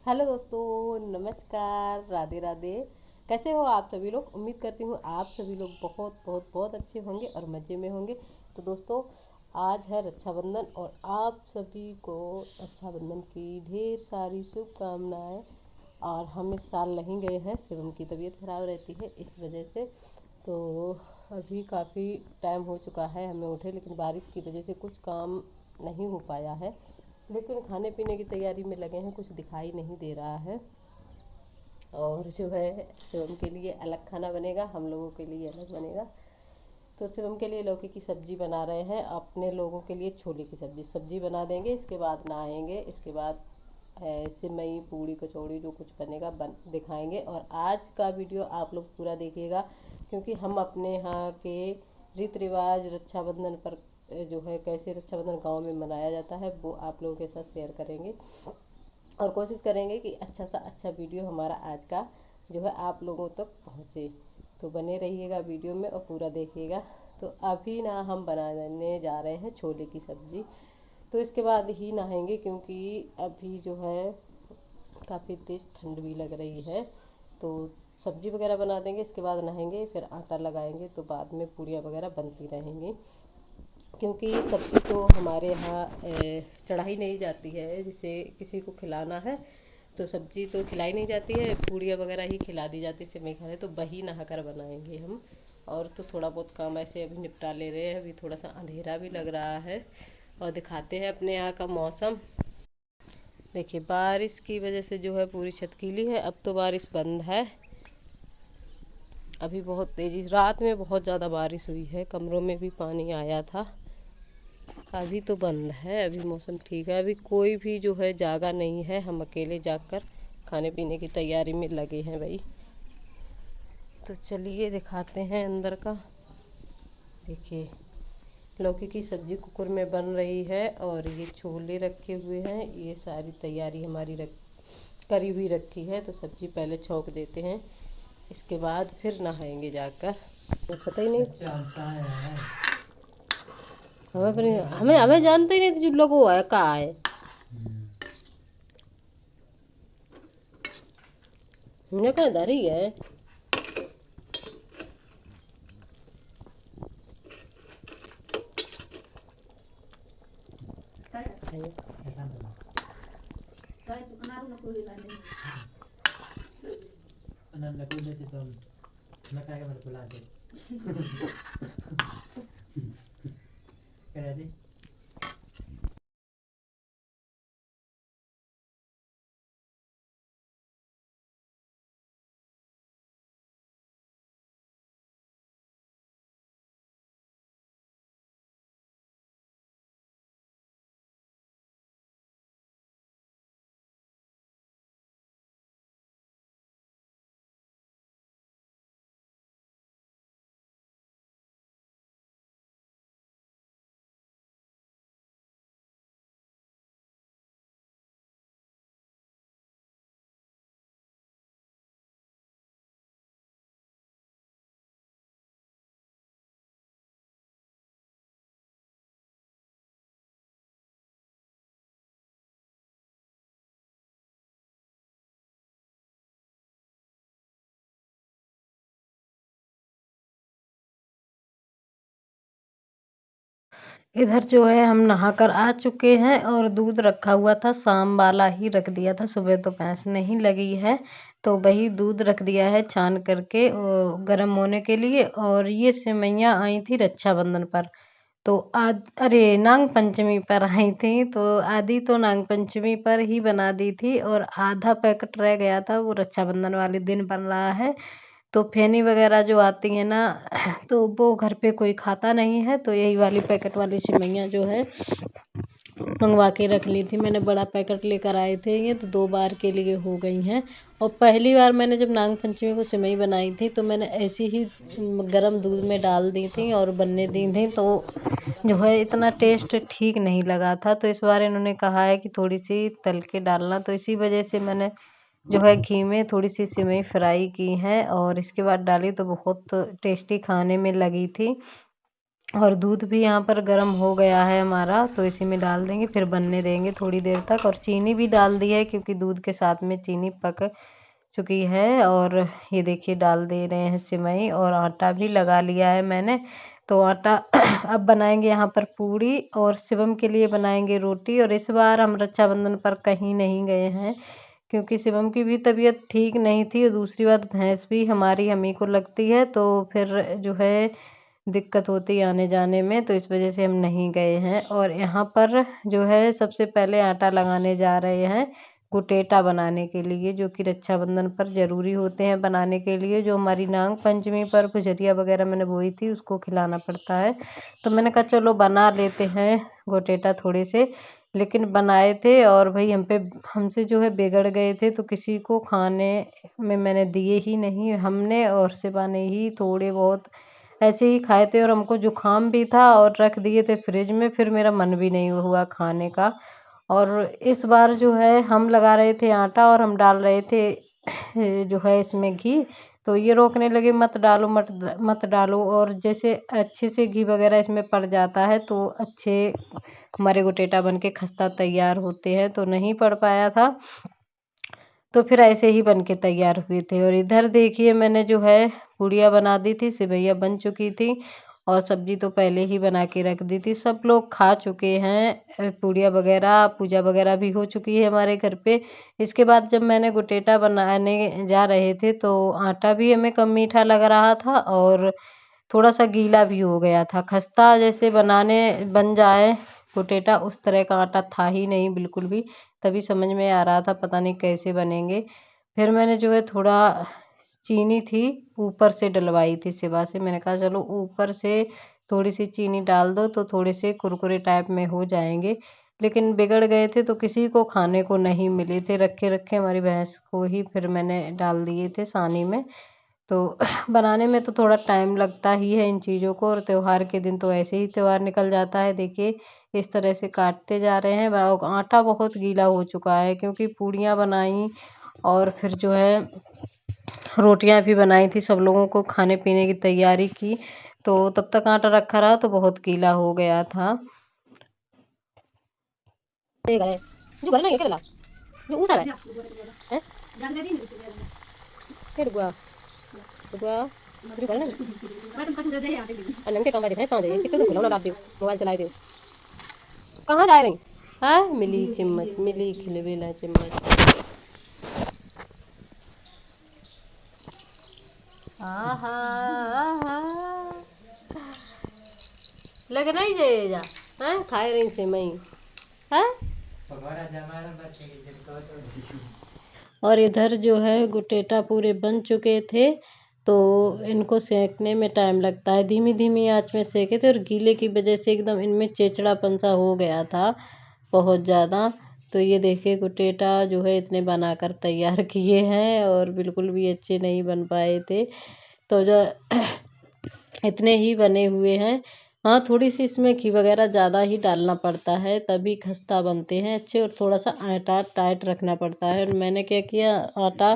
Hello दोस्तों, नमस्कार, राधे राधे। कैसे हो आप सभी लोग? उम्मीद करती हूँ आप सभी लोग बहुत बहुत बहुत अच्छे होंगे और मज़े में होंगे। तो दोस्तों, आज है रक्षाबंधन और आप सभी को रक्षाबंधन की ढेर सारी शुभकामनाएं। और हम इस साल नहीं गए हैं, शिवम की तबीयत खराब रहती है इस वजह से। तो अभी काफ़ी टाइम हो चुका है हमें उठे, लेकिन बारिश की वजह से कुछ काम नहीं हो पाया है। लेकिन खाने पीने की तैयारी में लगे हैं, कुछ दिखाई नहीं दे रहा है। और जो है, शिवम के लिए अलग खाना बनेगा, हम लोगों के लिए अलग बनेगा। तो शिवम के लिए लौकी की सब्जी बना रहे हैं, अपने लोगों के लिए छोले की सब्जी सब्जी बना देंगे। इसके बाद नहाएंगे, इसके बाद सिमई पूड़ी कचौड़ी जो कुछ बनेगा दिखाएंगे। और आज का वीडियो आप लोग पूरा देखिएगा, क्योंकि हम अपने यहाँ के रीति रिवाज रक्षाबंधन पर जो है कैसे रक्षाबंधन गांव में मनाया जाता है वो आप लोगों के साथ शेयर करेंगे। और कोशिश करेंगे कि अच्छा सा अच्छा वीडियो हमारा आज का जो है आप लोगों तक पहुँचे। तो बने रहिएगा वीडियो में और पूरा देखिएगा। तो अभी ना हम बनाने जा रहे हैं छोले की सब्ज़ी। तो इसके बाद ही नहाएंगे, क्योंकि अभी जो है काफ़ी तेज़ ठंड भी लग रही है। तो सब्ज़ी वगैरह बना देंगे, इसके बाद नहाएंगे, फिर आटा लगाएंगे, तो बाद में पूड़ियाँ वगैरह बनती रहेंगी। क्योंकि सब्ज़ी तो हमारे यहाँ चढ़ाई नहीं जाती है, जिसे किसी को खिलाना है तो सब्ज़ी तो खिलाई नहीं जाती है, पूड़ियाँ वगैरह ही खिला दी जाती है सिमई खाने। तो वही नहाकर बनाएंगे हम। और तो थोड़ा बहुत काम ऐसे अभी निपटा ले रहे हैं, अभी थोड़ा सा अंधेरा भी लग रहा है। और दिखाते हैं अपने यहाँ का मौसम। देखिए, बारिश की वजह से जो है पूरी छत गीली है। अब तो बारिश बंद है। अभी बहुत तेज़ी रात में बहुत ज़्यादा बारिश हुई है, कमरों में भी पानी आया था। अभी तो बंद है, अभी मौसम ठीक है। अभी कोई भी जो है जागा नहीं है, हम अकेले जागकर खाने पीने की तैयारी में लगे हैं भाई। तो चलिए दिखाते हैं अंदर का। देखिए, लौकी की सब्ज़ी कुकर में बन रही है और ये छोले रखे हुए हैं। ये सारी तैयारी हमारी करी हुई रखी है। तो सब्ज़ी पहले छौंक देते हैं, इसके बाद फिर नहाएंगे जाकर। तो पता ही नहीं हमें हमें जानते ही नहीं थे जो लोग वो है कहाँ है। हमने कहा इधर ही है। इधर जो है हम नहाकर आ चुके हैं और दूध रखा हुआ था, शाम वाला ही रख दिया था, सुबह तो भैंस नहीं लगी है। तो वही दूध रख दिया है छान करके गर्म होने के लिए। और ये सिमैयाँ आई थी रक्षाबंधन पर। तो आज अरे नाग पंचमी पर आई थी, तो आधी तो नाग पंचमी पर ही बना दी थी और आधा पैकेट रह गया था, वो रक्षाबंधन वाले दिन बन रहा है। तो फेनी वगैरह जो आती है ना, तो वो घर पे कोई खाता नहीं है, तो यही वाली पैकेट वाली सिमैयाँ जो है मंगवा के रख ली थी मैंने। बड़ा पैकेट लेकर आए थे, ये तो 2 बार के लिए हो गई हैं। और पहली बार मैंने जब नाग पंचमी को सिमई बनाई थी तो मैंने ऐसी ही गर्म दूध में डाल दी थी और बनने दी थी, तो जो है इतना टेस्ट ठीक नहीं लगा था। तो इस बार इन्होंने कहा है कि थोड़ी सी तल के डालना, तो इसी वजह से मैंने जो है घी में थोड़ी सी सिमई फ्राई की हैं और इसके बाद डाली, तो बहुत टेस्टी खाने में लगी थी। और दूध भी यहाँ पर गर्म हो गया है हमारा, तो इसी में डाल देंगे, फिर बनने देंगे थोड़ी देर तक। और चीनी भी डाल दी है क्योंकि दूध के साथ में चीनी पक चुकी है। और ये देखिए डाल दे रहे हैं सिवई, और आटा भी लगा लिया है मैंने। तो आटा अब बनाएंगे यहाँ पर पूड़ी, और शिवम के लिए बनाएंगे रोटी। और इस बार हम रक्षाबंधन पर कहीं नहीं गए हैं क्योंकि शिवम की भी तबीयत ठीक नहीं थी, और दूसरी बात भैंस भी हमारी हम ही को लगती है, तो फिर जो है दिक्कत होती है आने जाने में, तो इस वजह से हम नहीं गए हैं। और यहाँ पर जो है सबसे पहले आटा लगाने जा रहे हैं गुटेटा बनाने के लिए, जो कि रक्षाबंधन पर ज़रूरी होते हैं बनाने के लिए। जो हमारी नाग पंचमी पर गुजरिया वगैरह मैंने बोई थी उसको खिलाना पड़ता है, तो मैंने कहा चलो बना लेते हैं गुटेटा थोड़े से। लेकिन बनाए थे और भाई हमसे जो है बिगड़ गए थे, तो किसी को खाने में मैंने दिए ही नहीं। हमने और शिवा ने ही थोड़े बहुत ऐसे ही खाए थे, और हमको जुकाम भी था और रख दिए थे फ्रिज में, फिर मेरा मन भी नहीं हुआ खाने का। और इस बार जो है हम लगा रहे थे आटा, और हम डाल रहे थे जो है इसमें घी, तो ये रोकने लगे मत डालो मत मत डालो। और जैसे अच्छे से घी वगैरह इसमें पड़ जाता है तो अच्छे हमारे गोटेटा बन के खस्ता तैयार होते हैं, तो नहीं पड़ पाया था, तो फिर ऐसे ही बन के तैयार हुए थे। और इधर देखिए मैंने जो है पूड़ियाँ बना दी थी, सेवइयाँ बन चुकी थी, और सब्जी तो पहले ही बना के रख दी थी। सब लोग खा चुके हैं पूड़ियाँ वगैरह, पूजा वगैरह भी हो चुकी है हमारे घर पे। इसके बाद जब मैंने गुटेटा बनाने जा रहे थे तो आटा भी हमें कम मीठा लग रहा था, और थोड़ा सा गीला भी हो गया था। खस्ता जैसे बनाने बन जाए गुटेटा, उस तरह का आटा था ही नहीं बिल्कुल भी। तभी समझ में आ रहा था पता नहीं कैसे बनेंगे। फिर मैंने जो है थोड़ा चीनी थी ऊपर से डलवाई थी शिवा से, मैंने कहा चलो ऊपर से थोड़ी सी चीनी डाल दो तो थोड़े से कुरकुरे टाइप में हो जाएंगे। लेकिन बिगड़ गए थे तो किसी को खाने को नहीं मिले थे, रखे रखे हमारी भैंस को ही फिर मैंने डाल दिए थे सानी में। तो बनाने में तो थोड़ा टाइम लगता ही है इन चीज़ों को, और त्योहार के दिन तो ऐसे ही त्योहार निकल जाता है। देखिए इस तरह से काटते जा रहे हैं। आटा बहुत गीला हो चुका है क्योंकि पूड़ियाँ बनाई, और फिर जो है रोटियां भी बनाई थी, सब लोगों को खाने पीने की तैयारी की, तो तब तक आटा रखा रहा तो बहुत गीला हो गया था। जो घर नहीं है जो ऊंचा है हैं फिर गुआ गुआ जो घर नहीं अन्नम के कमरे हैं कहां दे कितने तो खिलौना डाल दियो मोबाइल चलाए दियो कहां जा रही हां मिली चम्मच मिली खिलवेला चम्मच आहा आहा लग नहीं जाएगा हैं खाए रही से मई हैं। और इधर जो है गुटेटा पूरे बन चुके थे, तो इनको सेकने में टाइम लगता है। धीमी धीमी आंच में सेके थे, और गीले की वजह से एकदम इनमें चिड़चिड़ापन सा हो गया था बहुत ज़्यादा। तो ये देखिए गुटेटा जो है इतने बनाकर तैयार किए हैं, और बिल्कुल भी अच्छे नहीं बन पाए थे, तो जो इतने ही बने हुए हैं। हाँ थोड़ी सी इसमें घी वगैरह ज़्यादा ही डालना पड़ता है तभी खस्ता बनते हैं अच्छे, और थोड़ा सा आटा टाइट रखना पड़ता है। और मैंने क्या किया, आटा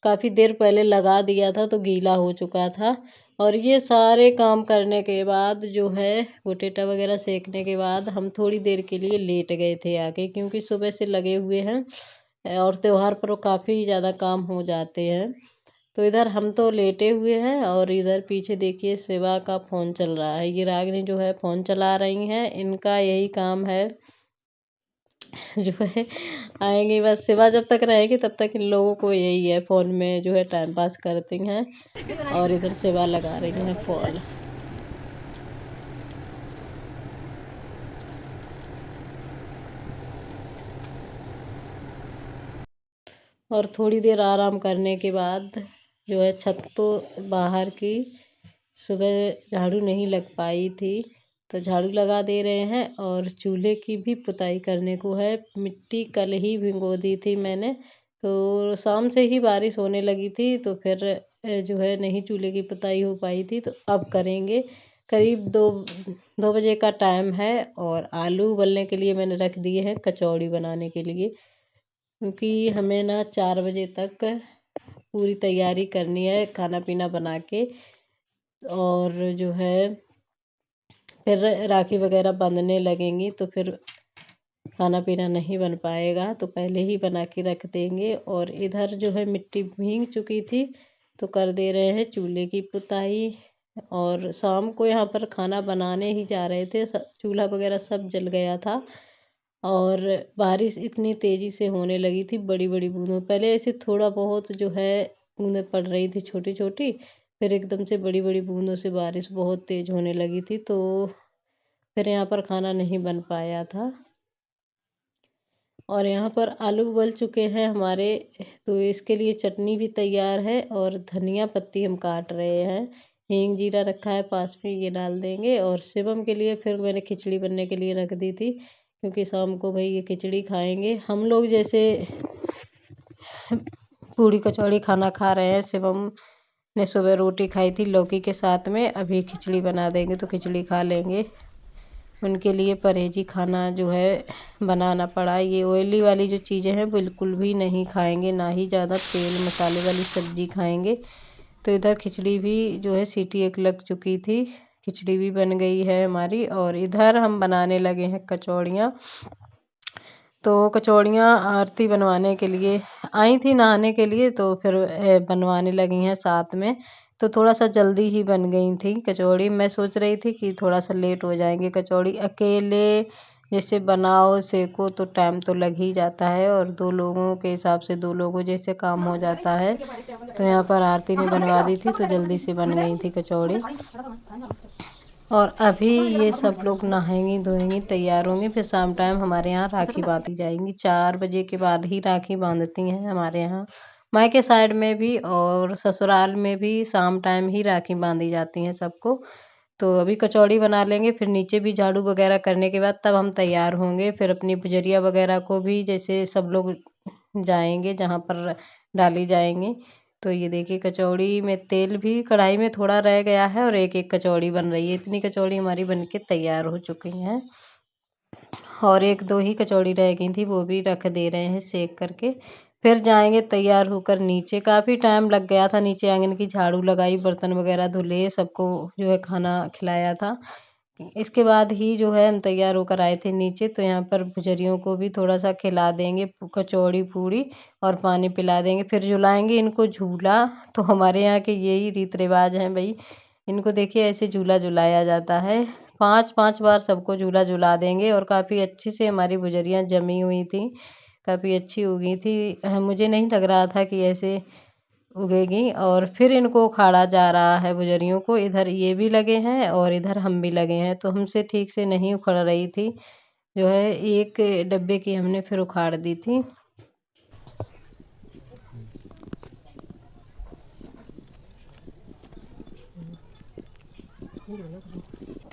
काफ़ी देर पहले लगा दिया था तो गीला हो चुका था। और ये सारे काम करने के बाद जो है गोटेटा वगैरह सेकने के बाद हम थोड़ी देर के लिए लेट गए थे आके, क्योंकि सुबह से लगे हुए हैं और त्योहार पर काफ़ी ज़्यादा काम हो जाते हैं। तो इधर हम तो लेटे हुए हैं, और इधर पीछे देखिए शिवा का फ़ोन चल रहा है। ये रागिनी जो है फ़ोन चला रही हैं, इनका यही काम है जो है आएंगी बस। शिवा जब तक रहेगी तब तक इन लोगों को यही है, फ़ोन में जो है टाइम पास करती हैं, और इधर शिवा लगा रही हैं फ़ोन। और थोड़ी देर आराम करने के बाद जो है छत तो बाहर की सुबह झाड़ू नहीं लग पाई थी, तो झाड़ू लगा दे रहे हैं। और चूल्हे की भी पुताई करने को है, मिट्टी कल ही भिगो दी थी मैंने, तो शाम से ही बारिश होने लगी थी, तो फिर जो है नहीं चूल्हे की पुताई हो पाई थी, तो अब करेंगे। करीब 2 बजे का टाइम है, और आलू उबलने के लिए मैंने रख दिए हैं कचौड़ी बनाने के लिए, क्योंकि हमें ना 4 बजे तक पूरी तैयारी करनी है खाना पीना बना के। और जो है फिर राखी वगैरह बांधने लगेंगी तो फिर खाना पीना नहीं बन पाएगा, तो पहले ही बना के रख देंगे। और इधर जो है मिट्टी भीग चुकी थी तो कर दे रहे हैं चूल्हे की पुताई। और शाम को यहाँ पर खाना बनाने ही जा रहे थे, चूल्हा वगैरह सब जल गया था। और बारिश इतनी तेज़ी से होने लगी थी, बड़ी बड़ी बूंदों, पहले ऐसे थोड़ा बहुत जो है बूंदें पड़ रही थी छोटी छोटी, फिर एकदम से बड़ी बड़ी बूंदों से बारिश बहुत तेज़ होने लगी थी, तो फिर यहाँ पर खाना नहीं बन पाया था। और यहाँ पर आलू उबल चुके हैं हमारे, तो इसके लिए चटनी भी तैयार है। और धनिया पत्ती हम काट रहे हैं, हींग जीरा रखा है पास में, ये डाल देंगे। और शिवम के लिए फिर मैंने खिचड़ी बनने के लिए रख दी थी, क्योंकि शाम को भाई ये खिचड़ी खाएंगे। हम लोग जैसे पूड़ी कचौड़ी खाना खा रहे हैं, शिवम ने सुबह रोटी खाई थी लौकी के साथ में, अभी खिचड़ी बना देंगे तो खिचड़ी खा लेंगे। उनके लिए परहेजी खाना जो है बनाना पड़ा। ये ऑयली वाली जो चीज़ें हैं बिल्कुल भी नहीं खाएंगे, ना ही ज़्यादा तेल मसाले वाली सब्ज़ी खाएंगे। तो इधर खिचड़ी भी जो है सीटी एक लग चुकी थी, खिचड़ी भी बन गई है हमारी। और इधर हम बनाने लगे हैं कचौड़ियाँ। तो कचौड़ियाँ आरती बनवाने के लिए आई थी, नहाने के लिए, तो फिर बनवाने लगी हैं साथ में। तो थोड़ा सा जल्दी ही बन गई थी कचौड़ी। मैं सोच रही थी कि थोड़ा सा लेट हो जाएंगे, कचौड़ी अकेले जैसे बनाओ सेको तो टाइम तो लग ही जाता है, और 2 लोगों के हिसाब से 2 लोगों जैसे काम हो जाता है। तो यहाँ पर आरती ने बनवा दी थी तो जल्दी से बन गई थी कचौड़ी। और अभी ये सब लोग नहाएंगी धोएंगी तैयार होंगी, फिर शाम टाइम हमारे यहाँ राखी बांधी जाएंगी। 4 बजे के बाद ही राखी बांधती हैं हमारे यहाँ, मायके साइड में भी और ससुराल में भी शाम टाइम ही राखी बांधी जाती हैं सबको। तो अभी कचौड़ी बना लेंगे, फिर नीचे भी झाड़ू वगैरह करने के बाद तब हम तैयार होंगे। फिर अपनी बुजरिया वगैरह को भी जैसे सब लोग जाएंगे जहाँ पर डाली जाएंगी। तो ये देखिए कचौड़ी में तेल भी कढ़ाई में थोड़ा रह गया है, और एक एक कचौड़ी बन रही है। इतनी कचौड़ी हमारी बन के तैयार हो चुकी हैं, और 1-2 ही कचौड़ी रह गई थी, वो भी रख दे रहे हैं सेक करके। फिर जाएंगे तैयार होकर नीचे, काफ़ी टाइम लग गया था। नीचे आंगन की झाड़ू लगाई, बर्तन वगैरह धुले, सबको जो है खाना खिलाया था। इसके बाद ही जो है हम तैयार होकर आए थे नीचे। तो यहाँ पर पुजरियों को भी थोड़ा सा खिला देंगे, कचौड़ी पूड़ी और पानी पिला देंगे, फिर झुलाएंगे इनको झूला। तो हमारे यहाँ के यही रीत रिवाज हैं भाई, इनको देखिए ऐसे झूला झुलाया जाता है। 5-5 बार सबको झूला झुला देंगे। और काफ़ी अच्छी से हमारी बुजरियाँ जमी हुई थी, काफ़ी अच्छी उगी थी। मुझे नहीं लग रहा था कि ऐसे उगेगी। और फिर इनको उखाड़ा जा रहा है बुजरियों को, इधर ये भी लगे हैं और इधर हम भी लगे हैं। तो हमसे ठीक से नहीं उखड़ रही थी, जो है एक डब्बे की हमने फिर उखाड़ दी थी।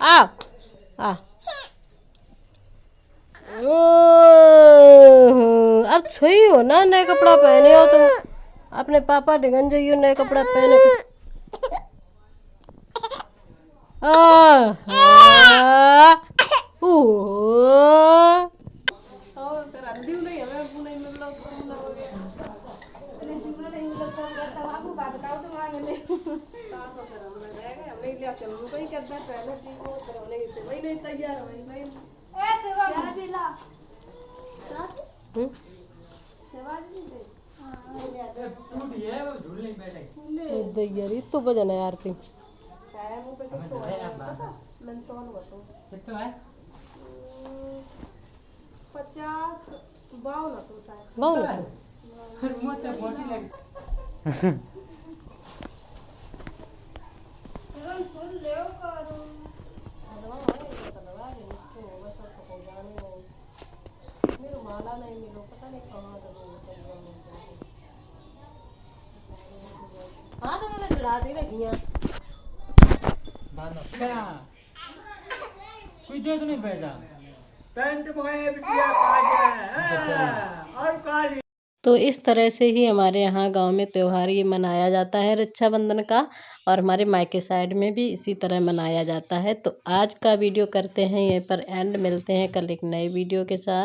आ आ अब छुई हो ना, नए कपड़ा पहने हो तो अपने पापा डिगन जाइयो नए कपड़ा पहने के। यार तो बजन है आरती। कितना है? 50 52 तो शायद 52। माला नहीं मिलो, पता नहीं कहाँ हाँ तो मैं चढ़ा दी रखियाँ कोई देख नहीं पैसा तो इस तरह से ही हमारे यहाँ गांव में त्योहार ये मनाया जाता है रक्षाबंधन का। और हमारे मायके साइड में भी इसी तरह मनाया जाता है। तो आज का वीडियो करते हैं यहीं पर एंड, मिलते हैं कल एक नए वीडियो के साथ।